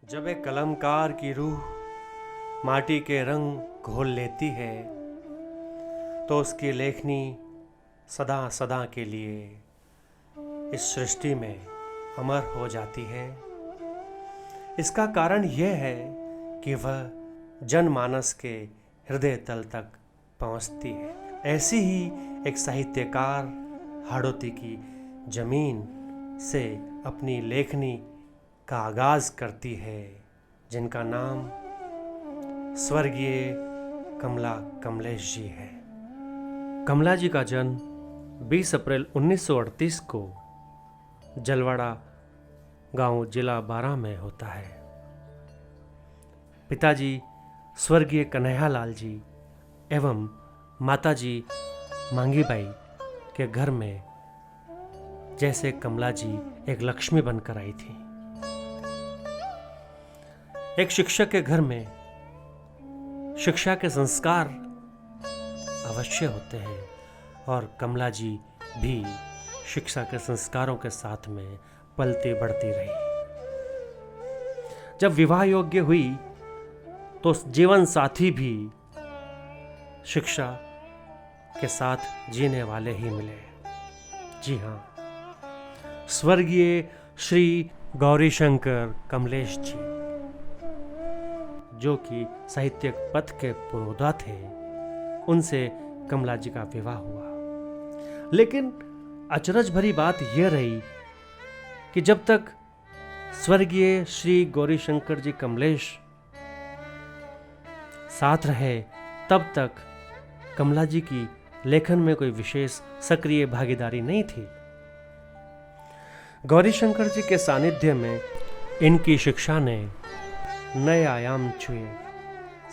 जब एक कलमकार की रूह माटी के रंग घोल लेती है तो उसकी लेखनी सदा सदा के लिए इस सृष्टि में अमर हो जाती है। इसका कारण यह है कि वह जनमानस के हृदय तल तक पहुंचती है। ऐसी ही एक साहित्यकार हाड़ौती की जमीन से अपनी लेखनी का आगाज करती है, जिनका नाम स्वर्गीय कमला कमलेश जी है। कमला जी का जन्म 20 अप्रैल 1938 को जलवाड़ा गांव जिला बारां में होता है। पिताजी स्वर्गीय कन्हैयालाल जी एवं माताजी मांगीबाई के घर में जैसे कमला जी एक लक्ष्मी बनकर आई थी। एक शिक्षक के घर में शिक्षा के संस्कार अवश्य होते हैं और कमला जी भी शिक्षा के संस्कारों के साथ में पलती बढ़ती रही। जब विवाह योग्य हुई तो जीवन साथी भी शिक्षा के साथ जीने वाले ही मिले। जी हाँ, स्वर्गीय श्री गौरीशंकर कमलेश जी, जो कि साहित्यिक पथ के पुरोधा थे, उनसे कमला जी का विवाह हुआ। लेकिन अचरज भरी बात यह रही कि जब तक स्वर्गीय श्री गौरीशंकर जी कमलेश साथ रहे तब तक कमला जी की लेखन में कोई विशेष सक्रिय भागीदारी नहीं थी। गौरीशंकर जी के सानिध्य में इनकी शिक्षा ने नए आयाम छुए।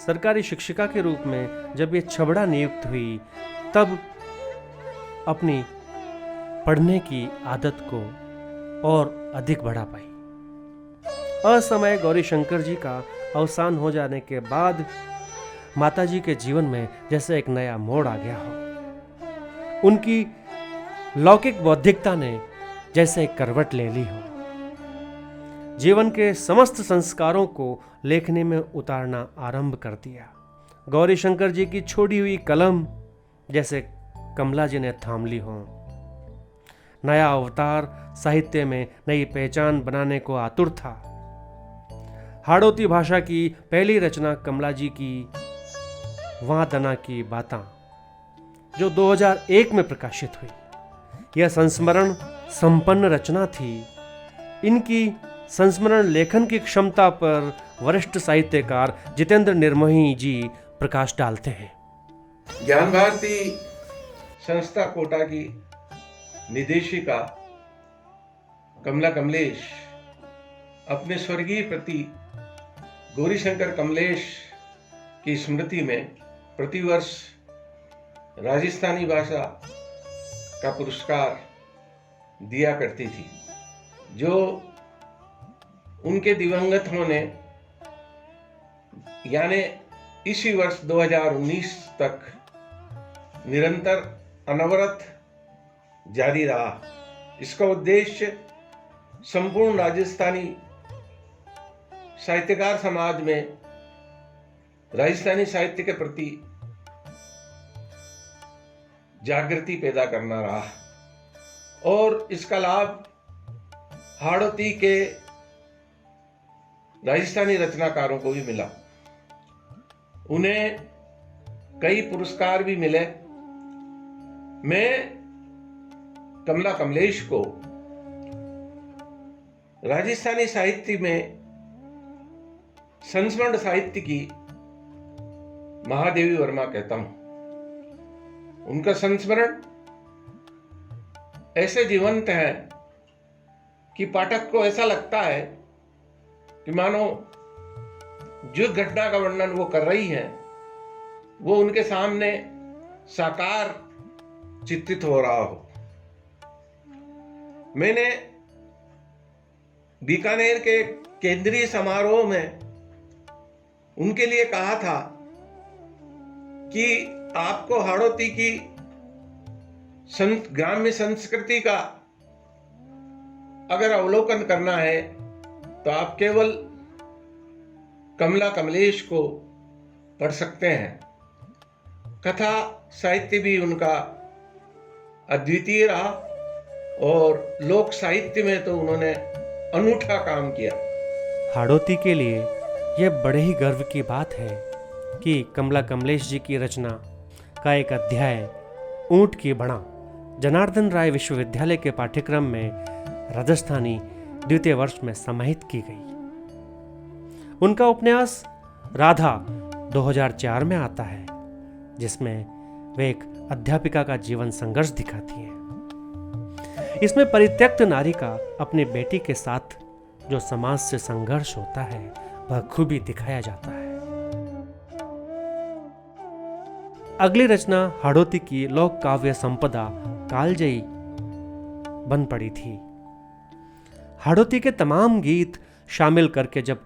सरकारी शिक्षिका के रूप में जब ये छबड़ा नियुक्त हुई तब अपनी पढ़ने की आदत को और अधिक बढ़ा पाई। असमय गौरीशंकर जी का अवसान हो जाने के बाद माताजी के जीवन में जैसे एक नया मोड़ आ गया हो। उनकी लौकिक बौद्धिकता ने जैसे एक करवट ले ली हो। जीवन के समस्त संस्कारों को लेखनी में उतारना आरंभ कर दिया। गौरीशंकर जी की छोड़ी हुई कलम जैसे कमला जी ने थाम ली हो। नया अवतार साहित्य में नई पहचान बनाने को आतुर था। हाड़ौती भाषा की पहली रचना कमला जी की वादना की बातां, जो 2001 में प्रकाशित हुई, यह संस्मरण संपन्न रचना थी। इनकी संस्मरण लेखन की क्षमता पर वरिष्ठ साहित्यकार जितेंद्र निर्मोही जी प्रकाश डालते हैं। ज्ञान भारती संस्था कोटा की निदेशिका कमला कमलेश अपने स्वर्गीय पति गौरीशंकर कमलेश की स्मृति में प्रतिवर्ष राजस्थानी भाषा का पुरस्कार दिया करती थी, जो उनके दिवंगत होने यानी इसी वर्ष 2019 तक निरंतर अनवरत जारी रहा। इसका उद्देश्य संपूर्ण राजस्थानी साहित्यकार समाज में राजस्थानी साहित्य के प्रति जागृति पैदा करना रहा और इसका लाभ हाड़ौती के राजस्थानी रचनाकारों को भी मिला। उन्हें कई पुरस्कार भी मिले। मैं कमला कमलेश को राजस्थानी साहित्य में संस्मरण साहित्य की महादेवी वर्मा कहता हूं। उनका संस्मरण ऐसे जीवंत है कि पाठक को ऐसा लगता है कि मानो जो घटना का वर्णन वो कर रही हैं वो उनके सामने साकार चित्रित हो रहा हो। मैंने बीकानेर के केंद्रीय समारोह में उनके लिए कहा था कि आपको हाड़ौती की ग्राम्य संस्कृति का अगर अवलोकन करना है तो आप केवल कमला कमलेश को पढ़ सकते हैं। कथा साहित्य भी उनका अद्वितीय रहा और लोक साहित्य में तो उन्होंने अनूठा काम किया। हाड़ौती के लिए यह बड़े ही गर्व की बात है कि कमला कमलेश जी की रचना का एक अध्याय ऊंट की बणा जनार्दन राय विश्वविद्यालय के पाठ्यक्रम में राजस्थानी द्वितीय वर्ष में समाहित की गई। उनका उपन्यास राधा 2004 में आता है, जिसमें वे एक अध्यापिका का जीवन संघर्ष दिखाती हैं। इसमें परित्यक्त नारी का अपनी बेटी के साथ जो समाज से संघर्ष होता है वह खूबी दिखाया जाता है। अगली रचना हाड़ौती की लोक काव्य संपदा कालजयी बन पड़ी थी। हाड़ौती के तमाम गीत शामिल करके जब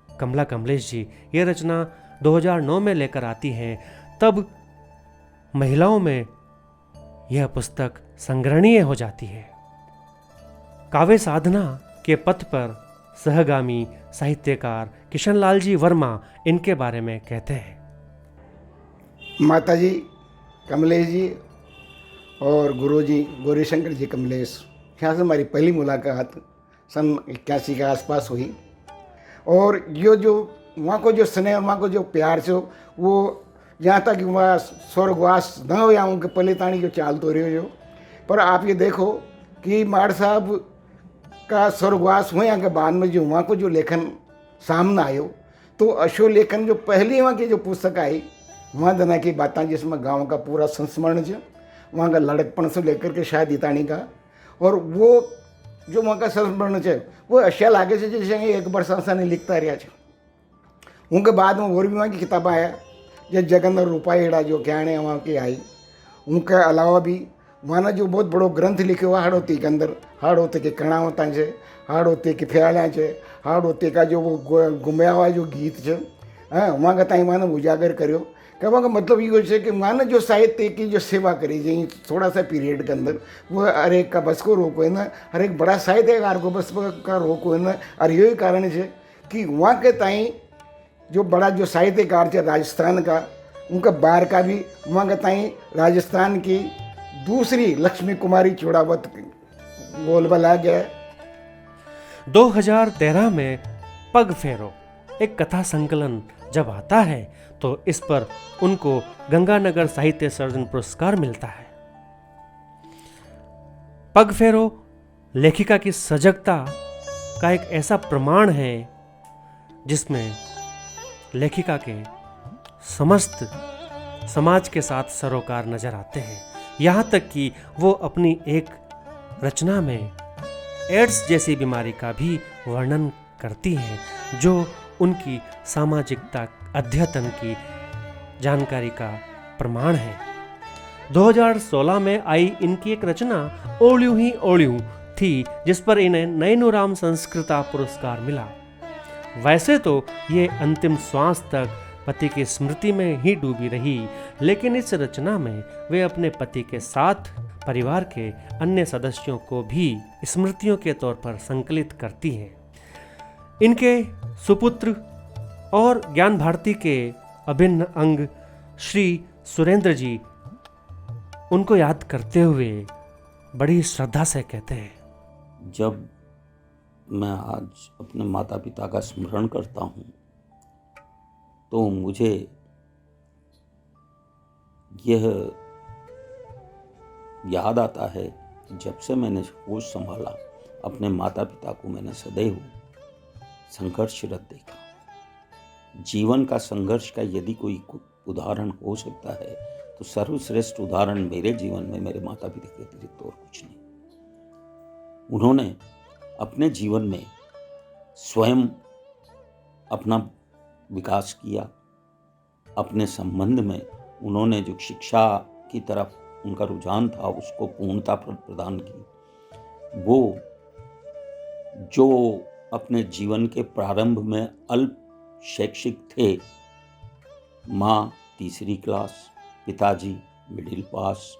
कमला कमलेश जी ये रचना 2009 में लेकर आती हैं, तब महिलाओं में यह पुस्तक संग्रहणीय हो जाती है। काव्य साधना के पथ पर सहगामी साहित्यकार किशनलाल जी वर्मा इनके बारे में कहते हैं। माताजी कमलेश जी और गुरुजी गौरीशंकर जी कमलेश, यहाँ से हमारी पहली मुलाकात सन 81 के आसपास हुई। और ये जो वहाँ को जो स्नेह, वहाँ को जो प्यार से वो यहाँ तक वहाँ स्वर्गवास न हो या उनके पलितानी जो चाल तो रहे हो। पर आप ये देखो कि माड़ साहब का स्वर्गवास हुए के बाद में जो वहाँ को जो लेखन सामने आयो, तो अशोक लेखन जो पहली वहाँ की जो पुस्तक आई, वहाँ दना की बातें जिसमें गांव का पूरा संस्मरण है, वहाँ का लड़कपन से लेकर के शायद इतानी का, और वो जो वहाँ का संस्मरण है वो अश्या लागे से जैसे एक वर्ष ने लिखता रहा है। उनके बाद में और भी वहाँ की किताबें आया, जैसे जगन और रूपाईड़ा जो कहने वहाँ की आई। उनके अलावा भी वहाँ ने जो बहुत बड़ो ग्रंथ लिखे हुआ हाड़ौती के अंदर, हाड़ौती के कणावता है, हाड़ौती के ख्याल है, हाड़ौती का जो वो गुमया हुआ जो गीत है, हाँ वहाँ का ताई वहाँ ने उजागर करो। कहने का मतलब ये है कि वहाँ ने जो साहित्य की जो सेवा करी जी थोड़ा सा पीरियड के अंदर, वो हर एक का बस को रोको है ना, हर एक बड़ा साहित्यकार को बस का रोको है ना। और यही कारण है कि वहाँ के ताई जो बड़ा जो साहित्यकार थे राजस्थान का, उनका बार का भी वहाँ के ताई राजस्थान की दूसरी लक्ष्मी कुमारी चौड़ावत बोलबला गया। 2013 में पग फेरो एक कथा संकलन जब आता है तो इस पर उनको गंगानगर साहित्य सर्जन पुरस्कार मिलता है। पग फेरो लेखिका की सजगता का एक ऐसा प्रमाण है जिसमें लेखिका के समस्त समाज के साथ सरोकार नजर आते हैं। यहाँ तक कि वो अपनी एक रचना में एड्स जैसी बीमारी का भी वर्णन करती हैं, जो उनकी सामाजिकता अद्यतन की जानकारी का प्रमाण है। 2016 में आई इनकी एक रचना ओल्यूं ही ओल्यूं थी, जिस पर इन्हें नयनुराम संस्कृता पुरस्कार मिला। वैसे तो ये अंतिम श्वास तक पति की स्मृति में ही डूबी रही, लेकिन इस रचना में वे अपने पति के साथ परिवार के अन्य सदस्यों को भी स्मृतियों के तौर पर संकलित करती हैं। इनके सुपुत्र और ज्ञान भारती के अभिन्न अंग श्री सुरेंद्र जी उनको याद करते हुए बड़ी श्रद्धा से कहते हैं, जब मैं आज अपने माता पिता का स्मरण करता हूँ तो मुझे यह याद आता है कि जब से मैंने होश संभाला, अपने माता पिता को मैंने सदैव संघर्षरत देखा। जीवन का संघर्ष का यदि कोई उदाहरण हो सकता है तो सर्वश्रेष्ठ उदाहरण मेरे जीवन में मेरे माता पिता के अतिरिक्त और कुछ नहीं। उन्होंने अपने जीवन में स्वयं अपना विकास किया। अपने संबंध में उन्होंने जो शिक्षा की तरफ उनका रुझान था उसको पूर्णता प्रदान की। वो जो अपने जीवन के प्रारंभ में अल्प शैक्षिक थे, माँ तीसरी क्लास, पिताजी मिडिल पास,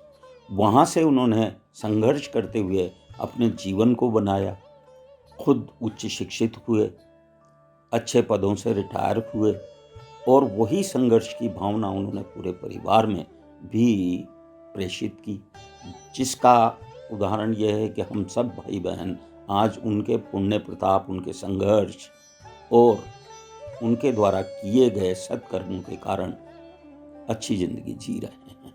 वहाँ से उन्होंने संघर्ष करते हुए अपने जीवन को बनाया, खुद उच्च शिक्षित हुए अच्छे पदों से रिटायर हुए और वही संघर्ष की भावना उन्होंने पूरे परिवार में भी प्रेषित की, जिसका उदाहरण यह है कि हम सब भाई बहन आज उनके पुण्य प्रताप, उनके संघर्ष और उनके द्वारा किए गए सत्कर्मों के कारण अच्छी जिंदगी जी रहे हैं।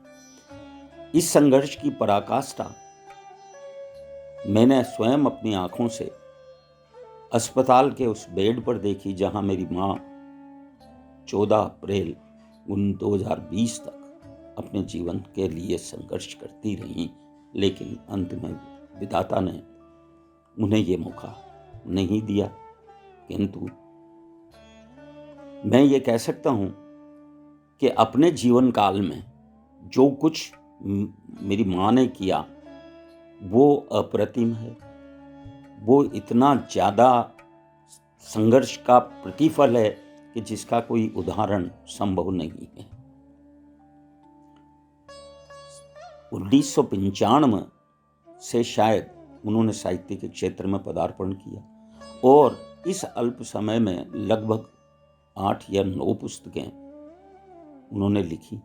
इस संघर्ष की पराकाष्ठा मैंने स्वयं अपनी आंखों से अस्पताल के उस बेड पर देखी जहां मेरी माँ 14 अप्रैल 2020 तक अपने जीवन के लिए संघर्ष करती रहीं, लेकिन अंत में विधाता ने उन्हें ये मौका नहीं दिया। किंतु मैं ये कह सकता हूँ कि अपने जीवन काल में जो कुछ मेरी माँ ने किया वो अप्रतिम है, वो इतना ज़्यादा संघर्ष का प्रतिफल है कि जिसका कोई उदाहरण संभव नहीं है। 1995 से शायद उन्होंने साहित्य के क्षेत्र में पदार्पण किया और इस अल्प समय में लगभग 8 या 9 पुस्तकें उन्होंने लिखी।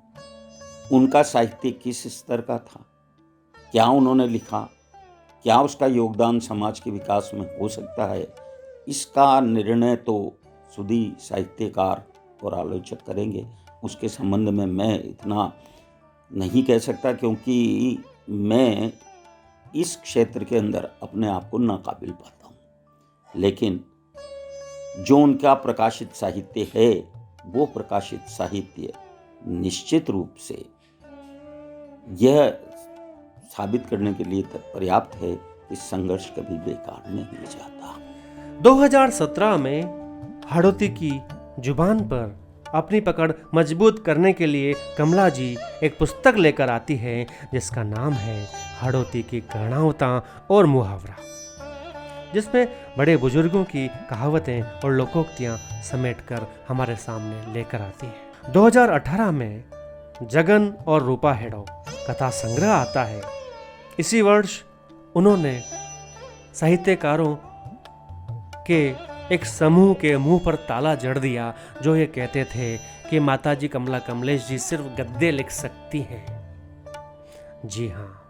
उनका साहित्य किस स्तर का था, क्या उन्होंने लिखा, क्या उसका योगदान समाज के विकास में हो सकता है, इसका निर्णय तो सुधी साहित्यकार और आलोचक करेंगे। उसके संबंध में मैं इतना नहीं कह सकता क्योंकि मैं इस क्षेत्र के अंदर अपने आप को नाकाबिल पाता हूँ। लेकिन जो उनका प्रकाशित साहित्य है वो प्रकाशित साहित्य निश्चित रूप से यह साबित करने के लिए पर्याप्त है कि संघर्ष कभी बेकार नहीं जाता। 2017 में हाड़ौती की जुबान पर अपनी पकड़ मजबूत करने के लिए कमला जी एक पुस्तक लेकर आती है जिसका नाम है हाड़ौती की गहनावता और मुहावरा, जिसमें बड़े बुजुर्गों की कहावतें और लोकोक्तियां समेटकर हमारे सामने लेकर आती है। 2018 में जगन और रूपा हेड़ो कथा संग्रह आता है। इसी वर्ष उन्होंने साहित्यकारों के एक समूह के मुंह पर ताला जड़ दिया जो ये कहते थे कि माताजी कमला कमलेश जी सिर्फ गद्य लिख सकती हैं। जी हाँ,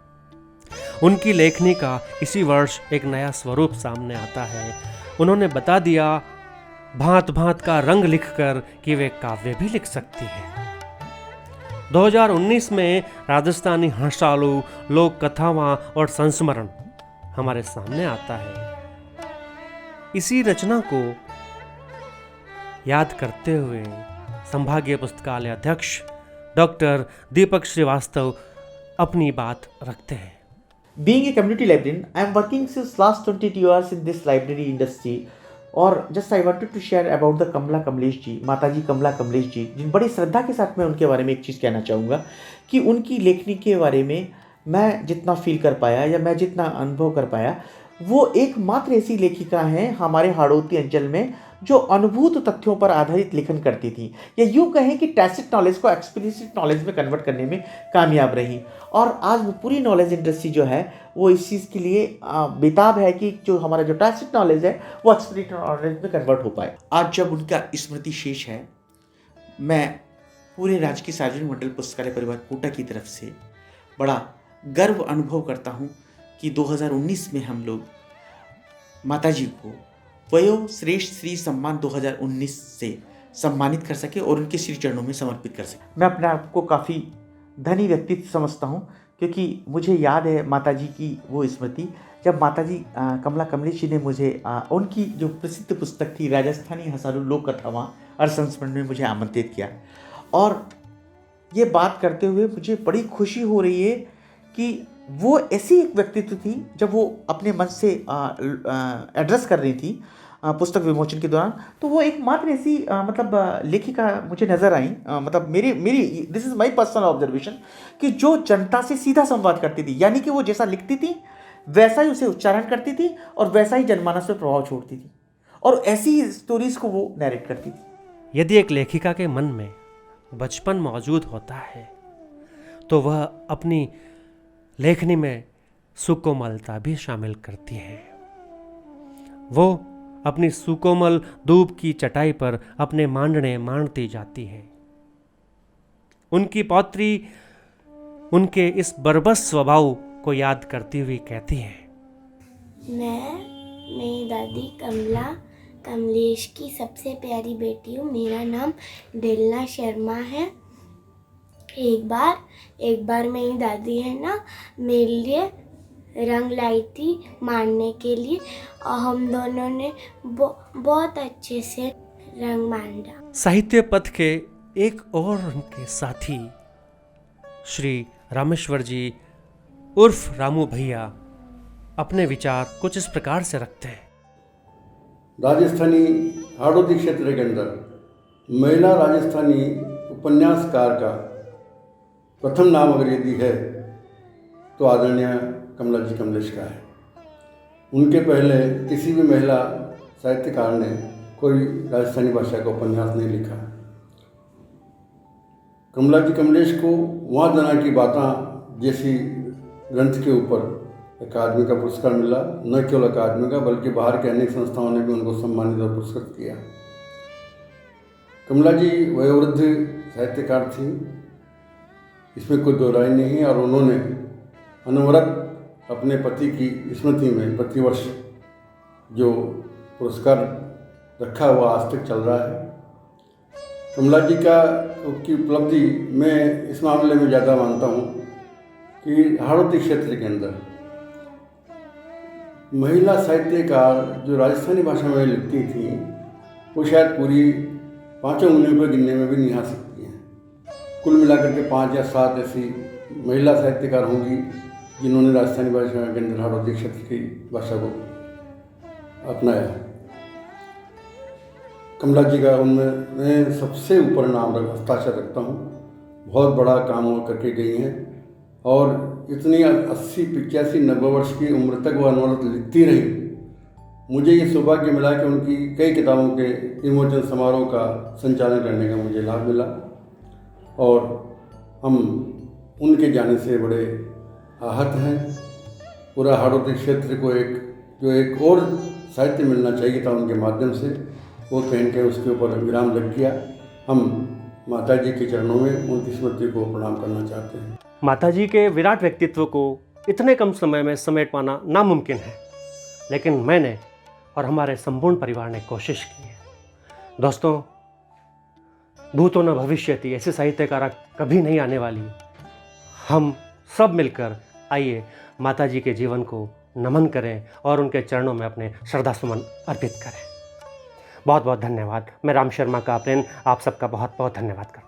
उनकी लेखनी का इसी वर्ष एक नया स्वरूप सामने आता है। उन्होंने बता दिया भांत भांत का रंग लिखकर कि वे काव्य भी लिख सकती हैं। 2019 में राजस्थानी हंसालू लोक कथावां और संस्मरण हमारे सामने आता है। इसी रचना को याद करते हुए संभागीय पुस्तकालय अध्यक्ष डॉक्टर दीपक श्रीवास्तव अपनी बात रखते हैं। Being a community librarian, I am working since last 22 years in this library industry. और just I wanted to share about the Kamala Kamlesh ji, माताजी कमला कमलेश जी, जिन बड़ी श्रद्धा के साथ मैं उनके बारे में एक चीज़ कहना चाहूँगा कि उनकी लेखनी के बारे में मैं जितना फील कर पाया या मैं जितना अनुभव कर पाया, वो एकमात्र ऐसी लेखिका हैं हमारे हाड़ौती अंचल में जो अनुभूत तथ्यों पर आधारित लेखन करती थी, या यूँ कहें कि टैसिट नॉलेज को एक्सप्लिसिट नॉलेज में कन्वर्ट करने में कामयाब रही। और आज वो पूरी नॉलेज इंडस्ट्री जो है वो इस चीज़ के लिए बेताब है कि जो हमारा जो टैसिट नॉलेज है वो एक्सप्लिसिट नॉलेज में कन्वर्ट हो पाए। आज जब उनका स्मृति शेष है, मैं पूरे राजकीय सार्वजनिक मंडल पुस्तकालय परिवार कोटा की तरफ से बड़ा गर्व अनुभव करता हूँ कि 2019 में हम लोग माताजी को वयो श्रेष्ठ श्री सम्मान 2019 से सम्मानित कर सके और उनके श्री चरणों में समर्पित कर सके। मैं अपने आप को काफ़ी धनी व्यक्तित्व समझता हूँ क्योंकि मुझे याद है माताजी की वो स्मृति जब माताजी कमला कमलेश जी ने मुझे उनकी जो प्रसिद्ध पुस्तक थी राजस्थानी हंसालू लोक कथावां और संस्मरण में मुझे आमंत्रित किया। और ये बात करते हुए मुझे बड़ी खुशी हो रही है कि वो ऐसी एक व्यक्तित्व थी जब वो अपने मन से एड्रेस कर रही थी पुस्तक विमोचन के दौरान, तो वो एकमात्र ऐसी मतलब लेखिका मुझे नज़र आई, मतलब मेरी this is my personal observation, कि जो जनता से सीधा संवाद करती थी, यानी कि वो जैसा लिखती थी वैसा ही उसे उच्चारण करती थी और वैसा ही जनमानस में प्रभाव छोड़ती थी और ऐसी स्टोरीज को वो नरेट करती थी। यदि एक लेखिका के मन में बचपन मौजूद होता है तो वह अपनी लेखनी में सुकोमलता भी शामिल करती है। वो अपनी सुकोमल दूब की चटाई पर अपने मांडने मांडती जाती है। उनकी पौत्री उनके इस बरबस स्वभाव को याद करती हुई कहती है, मैं मेरी दादी कमलेश की सबसे प्यारी बेटी हूँ। मेरा नाम डेलना शर्मा है। एक बार मेरी दादी है ना मेरे लिए रंग लाई थी मारने के लिए, और हम दोनों ने बहुत अच्छे से रंग मांडा। साहित्य पथ के एक और उनके साथी श्री रामेश्वर जी उर्फ रामू भैया अपने विचार कुछ इस प्रकार से रखते हैं। राजस्थानी हाड़ौती क्षेत्र के अंदर महिला राजस्थानी उपन्यासकार का प्रथम नाम अगर यदि है तो आदरणीय कमला जी कमलेश का है। उनके पहले किसी भी महिला साहित्यकार ने कोई राजस्थानी भाषा का उपन्यास नहीं लिखा। कमला जी कमलेश को वहाँ जना की बातें जैसी ग्रंथ के ऊपर अकादमी का पुरस्कार मिला। न केवल अकादमी का बल्कि बाहर के अनेक संस्थाओं ने भी उनको सम्मानित और पुरस्कृत किया। कमला जी वयोवृद्ध साहित्यकार थी, इसमें कोई दो राय नहीं है, और उन्होंने अनवरत अपने पति की स्मृति में प्रतिवर्ष जो पुरस्कार रखा हुआ आज तक चल रहा है। कमला जी की उपलब्धि मैं इस मामले में ज़्यादा मानता हूँ कि हाड़ौती क्षेत्र के अंदर महिला साहित्यकार जो राजस्थानी भाषा में लिखती थी वो शायद पूरी 5 उंगलियों पर गिनने में भी नहीं आ सकती हैं। कुल मिलाकर के 5 या 7 ऐसी महिला साहित्यकार होंगी जिन्होंने राजस्थानी भाषा के अंदर हाड़ौती क्षेत्र की भाषा को अपनाया। कमला जी का उनमें मैं सबसे ऊपर नाम हस्ताक्षर रखता हूँ। बहुत बड़ा काम वो करके गई हैं और इतनी 80, 85, 90 वर्ष की उम्र तक वो अनवरत लिखती रही। मुझे ये सौभाग्य मिला कि उनकी कई किताबों के विमोचन समारोह का संचालन करने का मुझे लाभ मिला, और हम उनके जाने से बड़े आहत हैं। पूरा हाड़ौती क्षेत्र को एक और साहित्य मिलना चाहिए था उनके माध्यम से, वो कहीं के उसके ऊपर विराम लग गया। हम माता जी के चरणों में उनकी स्मृति को प्रणाम करना चाहते हैं। माताजी के विराट व्यक्तित्व को इतने कम समय में समेट पाना नामुमकिन है, लेकिन मैंने और हमारे संपूर्ण परिवार ने कोशिश की है। दोस्तों, भूतो न भविष्यति ऐसी साहित्यकार कभी नहीं आने वाली। हम सब मिलकर आइए माताजी के जीवन को नमन करें और उनके चरणों में अपने श्रद्धासुमन अर्पित करें। बहुत बहुत धन्यवाद। मैं राम शर्मा का आप सबका बहुत बहुत धन्यवाद करता हूँ।